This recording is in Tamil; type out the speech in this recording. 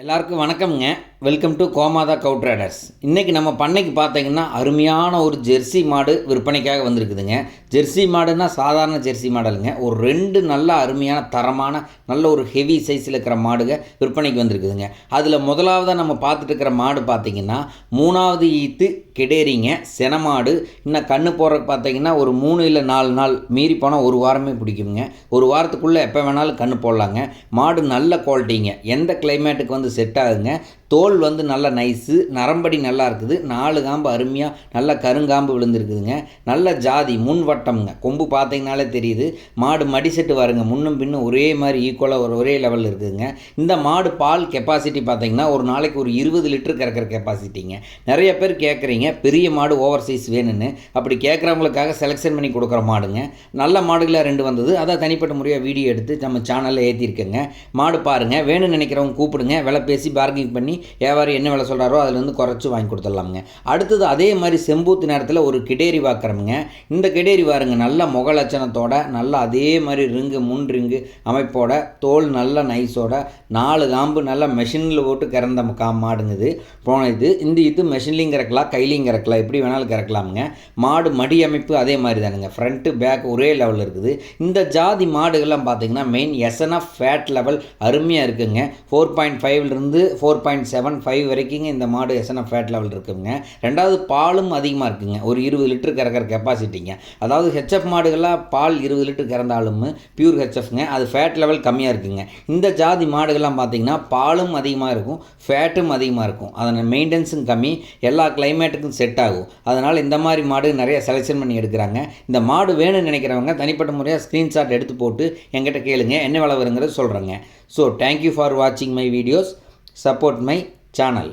எல்லாருக்கும் வணக்கம்ங்க. Welcome to Gomatha Kaur traders. இன்றைக்கி நம்ம பண்ணைக்கு பார்த்தீங்கன்னா அருமையான ஒரு ஜெர்சி மாடு விற்பனைக்காக வந்திருக்குதுங்க. ஜெர்சி மாடுன்னா சாதாரண ஜெர்சி மாடலுங்க. ஒரு 2 நல்ல அருமையான தரமான நல்ல ஒரு ஹெவி சைஸில் இருக்கிற மாடுங்க விற்பனைக்கு வந்திருக்குதுங்க. அதில் முதலாவதாக நம்ம பார்த்துட்டு இருக்கிற மாடு பார்த்திங்கன்னா 3வது ஈத்து கெடேரிங்க, சென மாடு. இன்னும் கண்ணு போடுறதுக்கு பார்த்தீங்கன்னா ஒரு 3 இல்லை 4 நாள் மீறி போனால் ஒரு வாரமே பிடிக்குங்க. ஒரு வாரத்துக்குள்ளே எப்போ வேணாலும் கண்ணு போடலாங்க. மாடு நல்ல குவாலிட்டிங்க, எந்த கிளைமேட்டுக்கு செட் ஆகுங்க. தோல் நல்ல நைஸு, நரம்படி நல்லா இருக்குது. 4 காம்பு அருமையாக நல்ல கருங்காம்பு விழுந்துருக்குதுங்க. நல்ல ஜாதி முன் வட்டம்ங்க. கொம்பு பார்த்தீங்கனாலே தெரியுது. மாடு மடி செட்டு வருங்க, முன்னும் பின்னும் ஒரே மாதிரி ஈக்குவலாக ஒரே லெவலில் இருக்குதுங்க. இந்த மாடு பால் கெப்பாசிட்டி பார்த்தீங்கன்னா ஒரு நாளைக்கு ஒரு 20 லிட்டர் கறக்கிற கெப்பாசிட்டிங்க. நிறைய பேர் கேட்குறீங்க பெரிய மாடு ஓவர் சைஸ் வேணும்னு. அப்படி கேட்குறவங்களுக்காக செலெக்ஷன் பண்ணி கொடுக்குற மாடுங்க. நல்ல மாடுகளாக 2 வந்தது. அதை தனிப்பட்ட முறையாக வீடியோ எடுத்து நம்ம சேனலில் ஏற்றிருக்கேங்க. மாடு பாருங்கள், வேணும்னு நினைக்கிறவங்க கூப்பிடுங்க. விலை பேசி பார்கிங் பண்ணி வியாபாரி என்ன விலை சொல்கிறாரோ அதிலேருந்து குறைச்சி வாங்கி கொடுத்துடலாமுங்க. அடுத்தது அதே மாதிரி செம்பூத்து நேரத்தில் ஒரு கிடேரி வாக்குறோமுங்க. இந்த கிடேரி வாருங்க நல்ல முக லட்சணத்தோட, நல்ல அதே மாதிரி ரிங்கு முன் ரிங்கு அமைப்போட, தோல் நல்ல நைஸோட, 4 காம்பு நல்ல மெஷினில் போட்டு கறந்த மாடுங்குது போன இது மெஷின்லையும் கறக்கலாம், கையிலையும் கறக்கலாம், எப்படி வேணாலும் கறக்கலாமுங்க. மாடு மடி அமைப்பு அதே மாதிரி தானுங்க. ஃப்ரண்ட்டு பேக் ஒரே லெவலில் இருக்குது. இந்த ஜாதி மாடுகள்லாம் பார்த்திங்கன்னா மெயின் எஸ்என்எஃப் ஃபேட் லெவல் அருமையாக இருக்குங்க. 4.5லிருந்து 4.75 வரைக்குங்க இந்த மாடு எஸ்என்எஃப் ஃபேட் லெவல் இருக்குங்க. ரெண்டாவது பாலும் அதிகமாக இருக்குங்க. ஒரு 20 லிட்டர் கறக்கிற கெப்பாசிட்டிங்க. அதாவது ஹெச்எஃப் மாடுகளாக பால் 20 லிட்டர் கறந்தாலும் பியூர் ஹெச்எஃப்ங்க, அது ஃபேட் லெவல் கம்மியாக இருக்குங்க. இந்த ஜாதி மாடுகள்லாம் பார்த்திங்கன்னா பாலும் அதிகமாக இருக்கும், ஃபேட்டும் அதிகமாக இருக்கும். அதனால் மெயின்டெனன்ஸும் கம்மி, எல்லா கிளைமேட்டுக்கும் செட் ஆகும். அதனால் இந்த மாதிரி மாடு நிறைய செலெக்ஷன் பண்ணி எடுக்கிறாங்க. இந்த மாடு வேணும்னு நினைக்கிறவங்க தனிப்பட்ட முறையாக ஸ்க்ரீன்ஷாட் எடுத்து போட்டு என்கிட்ட கேளுங்க, என்ன விலை வருங்கிறது சொல்கிறேங்க. ஸோ தேங்க்யூ ஃபார் வாட்சிங் my videos. Support my channel.